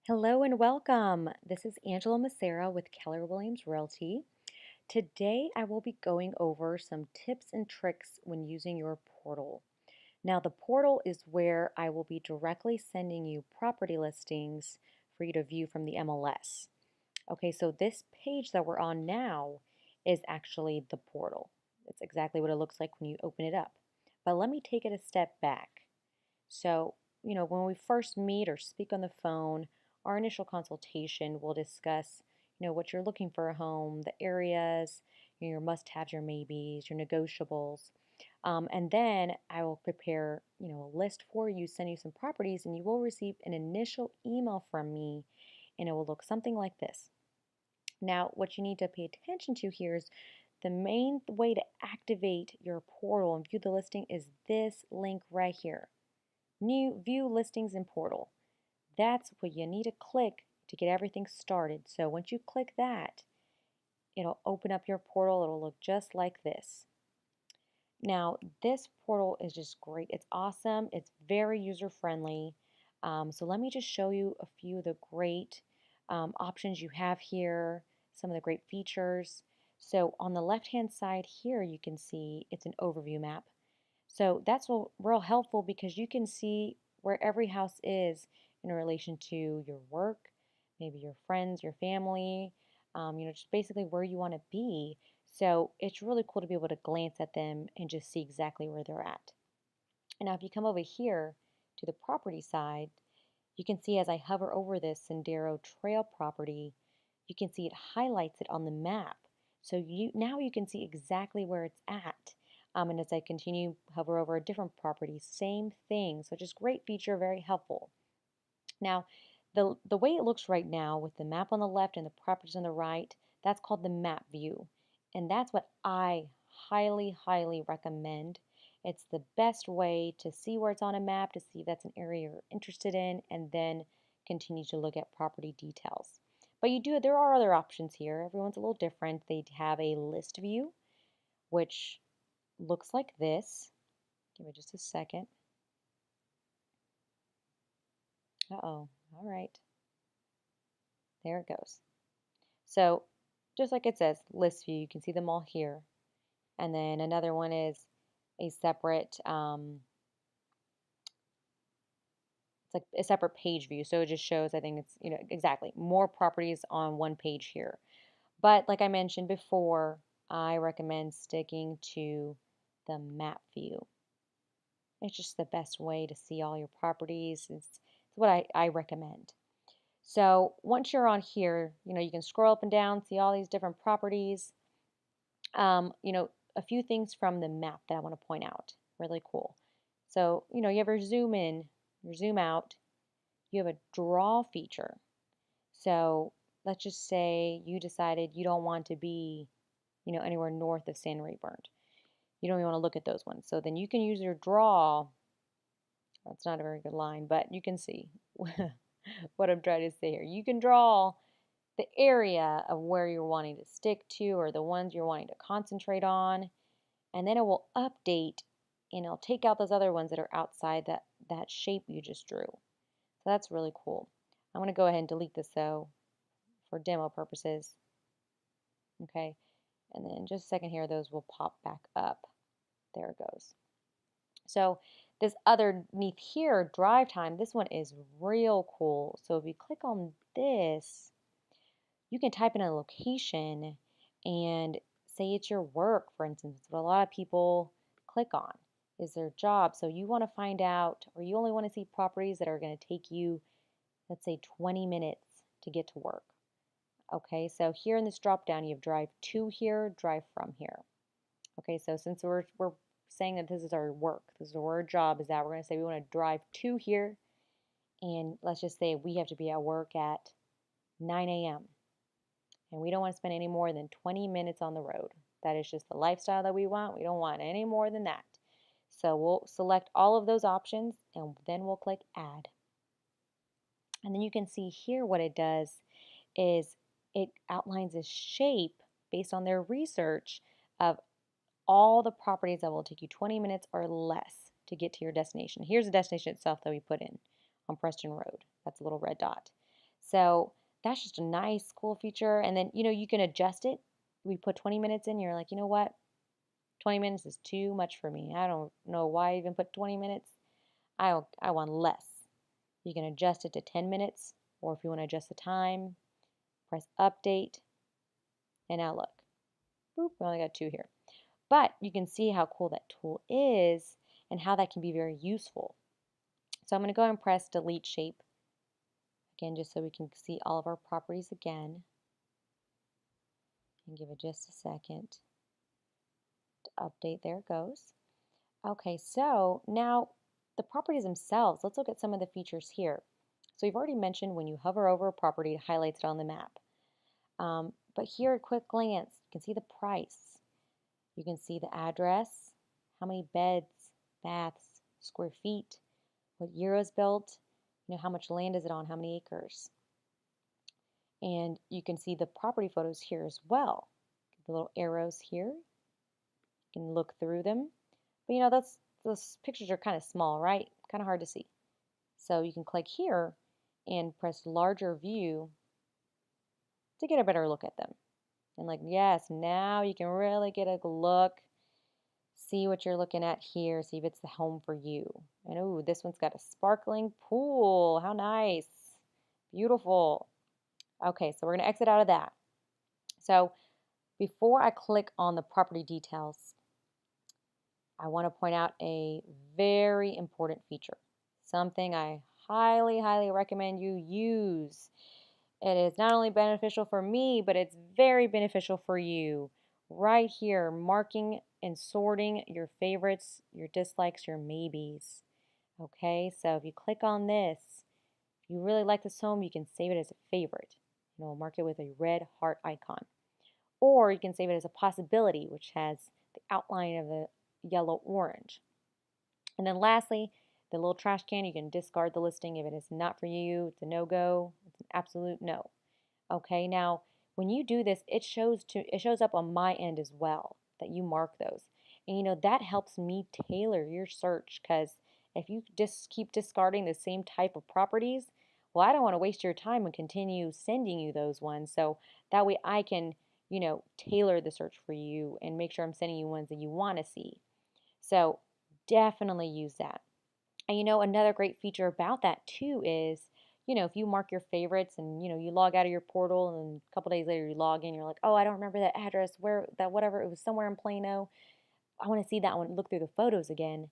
Hello and welcome. This is Angela Macera with Keller Williams Realty. Today I will be going over some tips and tricks when using your portal. Now, the portal is where I will be directly sending you property listings for you to view from the MLS. Okay, so this page that we're on now is actually the portal. It's exactly what it looks like when you open it up. But let me take it a step back. So, when we first meet or speak on the phone, our initial consultation will discuss, what you're looking for a home, the areas, your must-haves, your maybes, your negotiables. And then I will prepare, a list for you, send you some properties, and you will receive an initial email from me, and it will look something like this. Now, what you need to pay attention to here is the main way to activate your portal and view the listing is this link right here. New View Listings in Portal. That's what you need to click to get everything started. So once you click that, it'll open up your portal. It'll look just like this. Now, this portal is just great. It's awesome. It's very user-friendly. So let me just show you a few of the great options you have here, some of the great features. So on the left-hand side here, you can see it's an overview map. So that's real helpful because you can see where every house is in relation to your work, maybe your friends, your family, just basically where you want to be. So it's really cool to be able to glance at them and just see exactly where they're at. And now if you come over here to the property side, you can see as I hover over this Sendero Trail property, you can see it highlights it on the map. So now you can see exactly where it's at. And as I continue hover over a different property, same thing. So just great feature, very helpful. Now, the way it looks right now with the map on the left and the properties on the right, that's called the map view. And that's what I highly, highly recommend. It's the best way to see where it's on a map, to see if that's an area you're interested in, and then continue to look at property details. But there are other options here. Everyone's a little different. They have a list view, which looks like this. Give me just a second. Uh-oh. All right. There it goes. So just like it says, list view, you can see them all here. And then another one is a separate, it's like a separate page view. So it just shows, I think it's, exactly, more properties on one page here. But like I mentioned before, I recommend sticking to the map view. It's just the best way to see all your properties. It's what I recommend. So once you're on here, you can scroll up and down, see all these different properties. A few things from the map that I want to point out. Really cool. So, you have your zoom in, your zoom out. You have a draw feature. So let's just say you decided you don't want to be, anywhere north of San Rayburn. You don't even want to look at those ones. So then you can use your draw. That's not a very good line, but you can see what I'm trying to say here. You can draw the area of where you're wanting to stick to or the ones you're wanting to concentrate on, and then it will update and it'll take out those other ones that are outside that shape you just drew. So that's really cool. I'm going to go ahead and delete this though for demo purposes. Okay, and then just a second here, those will pop back up. There it goes. So this underneath here, drive time, this one is real cool. So if you click on this, you can type in a location and say it's your work, for instance. It's what a lot of people click on is their job. So you want to find out, or you only want to see properties that are going to take you, let's say 20 minutes to get to work. Okay, so here in this drop down, you have drive to here, drive from here. Okay, so since we're saying that this is our work, this is where our job is at, we're going to say we want to drive to here, and let's just say we have to be at work at 9 a.m. and we don't want to spend any more than 20 minutes on the road. That is just the lifestyle that we want. We don't want any more than that. So we'll select all of those options and then we'll click add. And then you can see here what it does is it outlines a shape based on their research of all the properties that will take you 20 minutes or less to get to your destination. Here's the destination itself that we put in on Preston Road. That's a little red dot. So that's just a nice, cool feature. And then, you can adjust it. We put 20 minutes in, you're like, you know what? 20 minutes is too much for me. I don't know why I even put 20 minutes. I want less. You can adjust it to 10 minutes, or if you want to adjust the time, press update, and now look. Boop, we only got 2 here. But you can see how cool that tool is and how that can be very useful. So I'm going to go ahead and press delete shape again, just so we can see all of our properties again. And give it just a second to update. There it goes. Okay, so now the properties themselves, let's look at some of the features here. So we've already mentioned when you hover over a property, it highlights it on the map. But here, at a quick glance, you can see the price. You can see the address, how many beds, baths, square feet, what year it was built, how much land is it on, how many acres. And you can see the property photos here as well. The little arrows here, you can look through them. But those pictures are kind of small, right? Kind of hard to see. So you can click here and press larger view to get a better look at them. And yes, now you can really get a look, see what you're looking at here, see if it's the home for you. And ooh, this one's got a sparkling pool. How nice. Beautiful. Okay, so we're going to exit out of that. So before I click on the property details, I want to point out a very important feature, something I highly, highly recommend you use. It is not only beneficial for me, but it's very beneficial for you. Right here, marking and sorting your favorites, your dislikes, your maybes. Okay, so if you click on this, if you really like this home, you can save it as a favorite. Mark it with a red heart icon. Or you can save it as a possibility, which has the outline of the yellow-orange. And then lastly, the little trash can, you can discard the listing if it is not for you. It's a no-go. It's an absolute no. Okay, now when you do this, it shows up on my end as well that you mark those. And that helps me tailor your search, because if you just keep discarding the same type of properties, well, I don't want to waste your time and continue sending you those ones. So that way I can, tailor the search for you and make sure I'm sending you ones that you want to see. So definitely use that. And another great feature about that too is, if you mark your favorites and, you log out of your portal and a couple days later you log in, you're like, oh, I don't remember that address, where that, whatever, it was somewhere in Plano. I want to see that one, look through the photos again.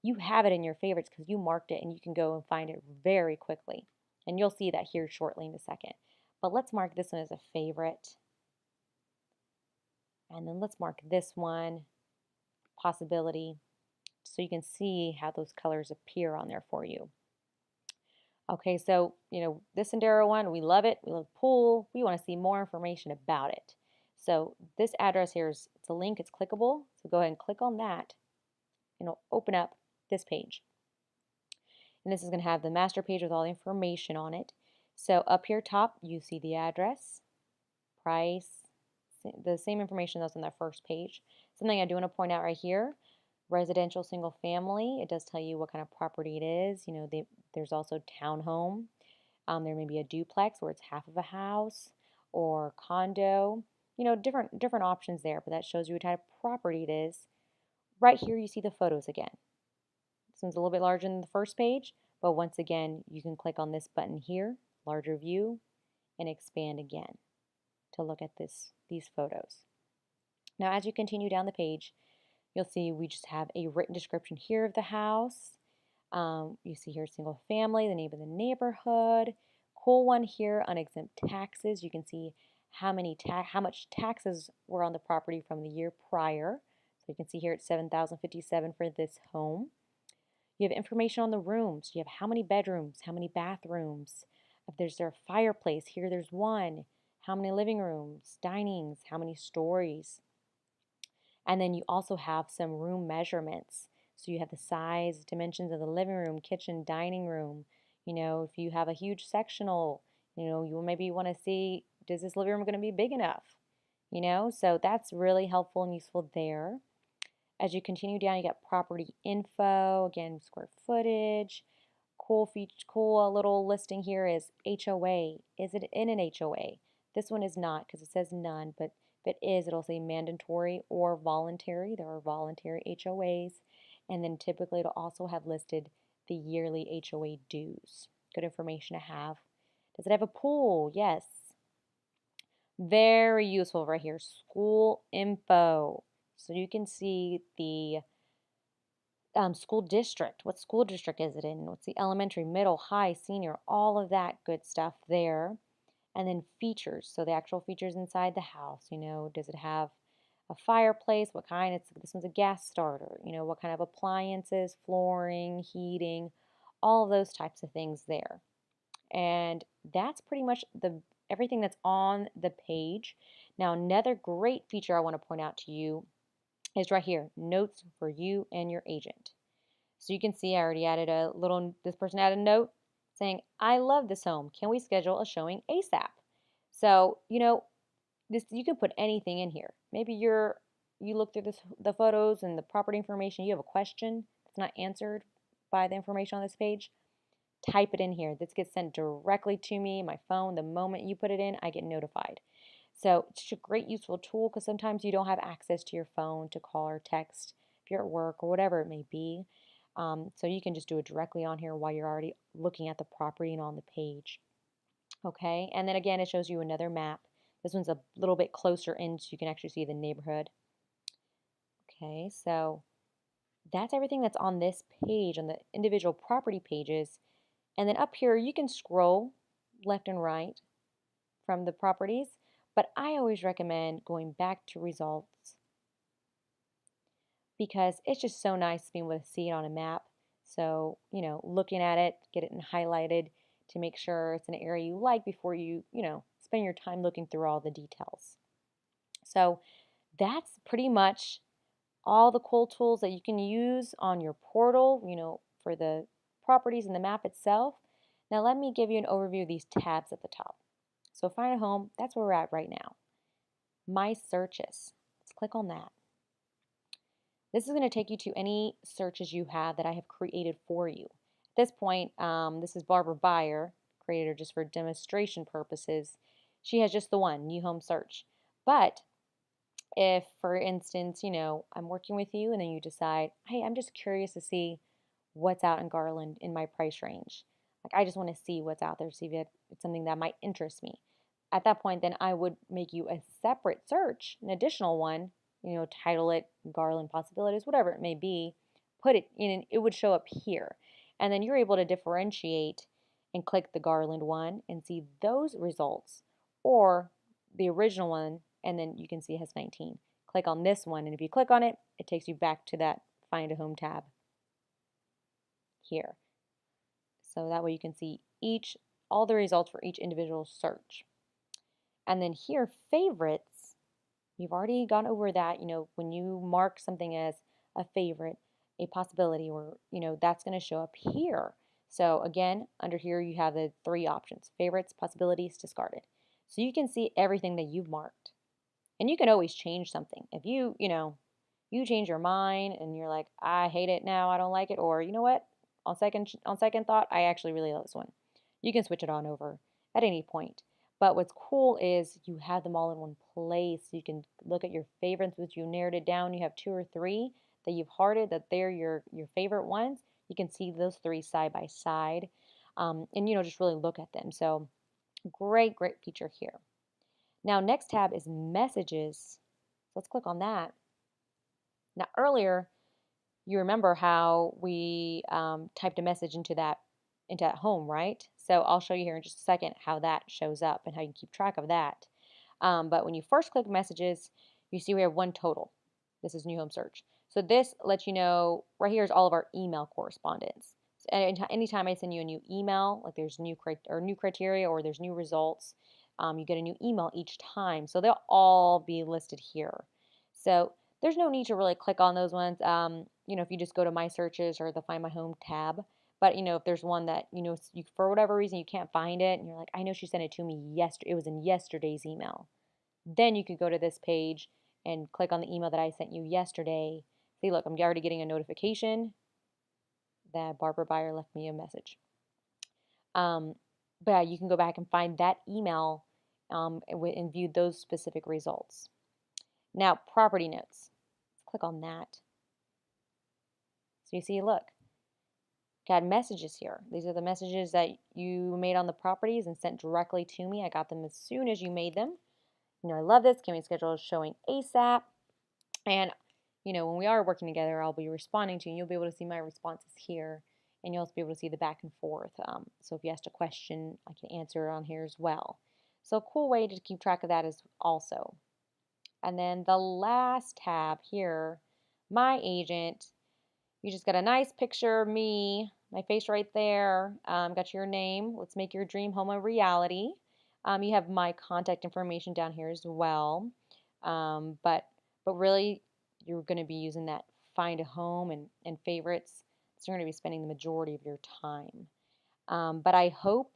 You have it in your favorites because you marked it, and you can go and find it very quickly. And you'll see that here shortly in a second. But let's mark this one as a favorite. And then let's mark this one possibility, so you can see how those colors appear on there for you. Okay, so, this Sendero one, we love it. We love the pool. We want to see more information about it. So this address here it's a link. It's clickable. So go ahead and click on that, and it'll open up this page. And this is going to have the master page with all the information on it. So up here top, you see the address, price, the same information that's on that first page. Something I do want to point out right here, residential single family. It does tell you what kind of property it is. There's also townhome. There may be a duplex where it's half of a house, or condo. Different options there, but that shows you what type of property it is. Right here you see the photos again. This one's a little bit larger than the first page, but once again you can click on this button here, larger view, and expand again to look at these photos. Now as you continue down the page, you'll see we just have a written description here of the house. You see here single family, the name of the neighborhood. Cool one here, unexempt taxes. You can see how much taxes were on the property from the year prior. So you can see here it's $7,057 for this home. You have information on the rooms. You have how many bedrooms, how many bathrooms. If there's a fireplace, here there's one. How many living rooms, dinings, how many stories. And then you also have some room measurements. So you have the size, dimensions of the living room, kitchen, dining room. If you have a huge sectional, you maybe want to see, does this living room going to be big enough? So that's really helpful and useful there. As you continue down, you got property info, again, square footage. Cool little listing here is HOA. Is it in an HOA? This one is not because it says none, but if it is, it'll say mandatory or voluntary. There are voluntary HOAs. And then typically it'll also have listed the yearly HOA dues. Good information to have. Does it have a pool? Yes. Very useful right here. School info. So you can see the school district. What school district is it in? What's the elementary, middle, high, senior, all of that good stuff there. And then features. So the actual features inside the house. Does it have a fireplace? What kind? This one's a gas starter. What kind of appliances, flooring, heating, all of those types of things there. And that's pretty much everything that's on the page. Now, another great feature I want to point out to you is right here, notes for you and your agent. So you can see I already added this person added a note saying, I love this home. Can we schedule a showing ASAP? So, you can put anything in here. Maybe you look through the photos and the property information, you have a question that's not answered by the information on this page. Type it in here. This gets sent directly to me, my phone. The moment you put it in, I get notified. So it's a great useful tool because sometimes you don't have access to your phone to call or text if you're at work or whatever it may be. So you can just do it directly on here while you're already looking at the property and on the page. Okay, and then again, it shows you another map. This one's a little bit closer in so you can actually see the neighborhood. Okay, so that's everything that's on this page, on the individual property pages. And then up here, you can scroll left and right from the properties, but I always recommend going back to results because it's just so nice being able to see it on a map. So, looking at it, get it highlighted to make sure it's an area you like before you, spend your time looking through all the details. So that's pretty much all the cool tools that you can use on your portal, for the properties and the map itself. Now let me give you an overview of these tabs at the top. So find a home, that's where we're at right now. My searches, let's click on that. This is going to take you to any searches you have that I have created for you. At this point, this is Barbara Beyer, created her just for demonstration purposes. She has just the one, new home search. But if, for instance, I'm working with you and then you decide, hey, I'm just curious to see what's out in Garland in my price range. Like, I just want to see what's out there, see if it's something that might interest me. At that point, then I would make you a separate search, an additional one, title it Garland Possibilities, whatever it may be, put it in, it would show up here. And then you're able to differentiate and click the Garland one and see those results, or the original one, and then you can see it has 19. Click on this one, and if you click on it, it takes you back to that Find a Home tab here. So that way you can see all the results for each individual search. And then here, favorites, you've already gone over that, when you mark something as a favorite, a possibility, or, that's going to show up here. So again, under here you have the three options: favorites, possibilities, discarded. So you can see everything that you've marked. And you can always change something. If you change your mind and you're like, I hate it now, I don't like it, or you know what? On second thought, I actually really love this one. You can switch it on over at any point. But what's cool is you have them all in one place. You can look at your favorites, which you narrowed it down. You have 2 or 3 that you've hearted, that they're your favorite ones. You can see those 3 side by side, and just really look at them. So great feature here. Now, next tab is messages. Let's click on that. Now, earlier, you remember how we typed a message into that home, right? So I'll show you here in just a second how that shows up and how you can keep track of that. But when you first click messages, you see we have one total. This is new home search. So this lets you know, right here is all of our email correspondence. So anytime I send you a new email, like there's new criteria or there's new results, you get a new email each time. So they'll all be listed here. So there's no need to really click on those ones, if you just go to My Searches or the Find My Home tab. But, if there's one that, for whatever reason you can't find it, and you're like, I know she sent it to me yesterday, it was in yesterday's email. Then you could go to this page and click on the email that I sent you yesterday. See, look, I'm already getting a notification that Barbara Beyer left me a message. Um, but yeah, you can go back and find that email and view those specific results. Now, property notes. Let's click on that. So you see, look, got messages here. These are the messages that you made on the properties and sent directly to me. I got them as soon as you made them. I love this. Can we schedule showing ASAP? And, when we are working together, I'll be responding to you. And you'll be able to see my responses here. And you'll also be able to see the back and forth. So if you asked a question, I can answer it on here as well. So a cool way to keep track of that is also. And then the last tab here, my agent. You just got a nice picture of me, my face right there. Got your name. Let's make your dream home a reality. You have my contact information down here as well. But really, you're going to be using that find a home and favorites. So you're going to be spending the majority of your time. But I hope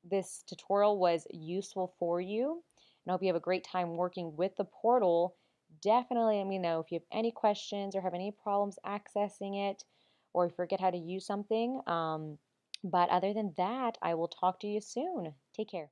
this tutorial was useful for you, and I hope you have a great time working with the portal. Definitely let me know if you have any questions or have any problems accessing it, or if you forget how to use something. But other than that, I will talk to you soon. Take care.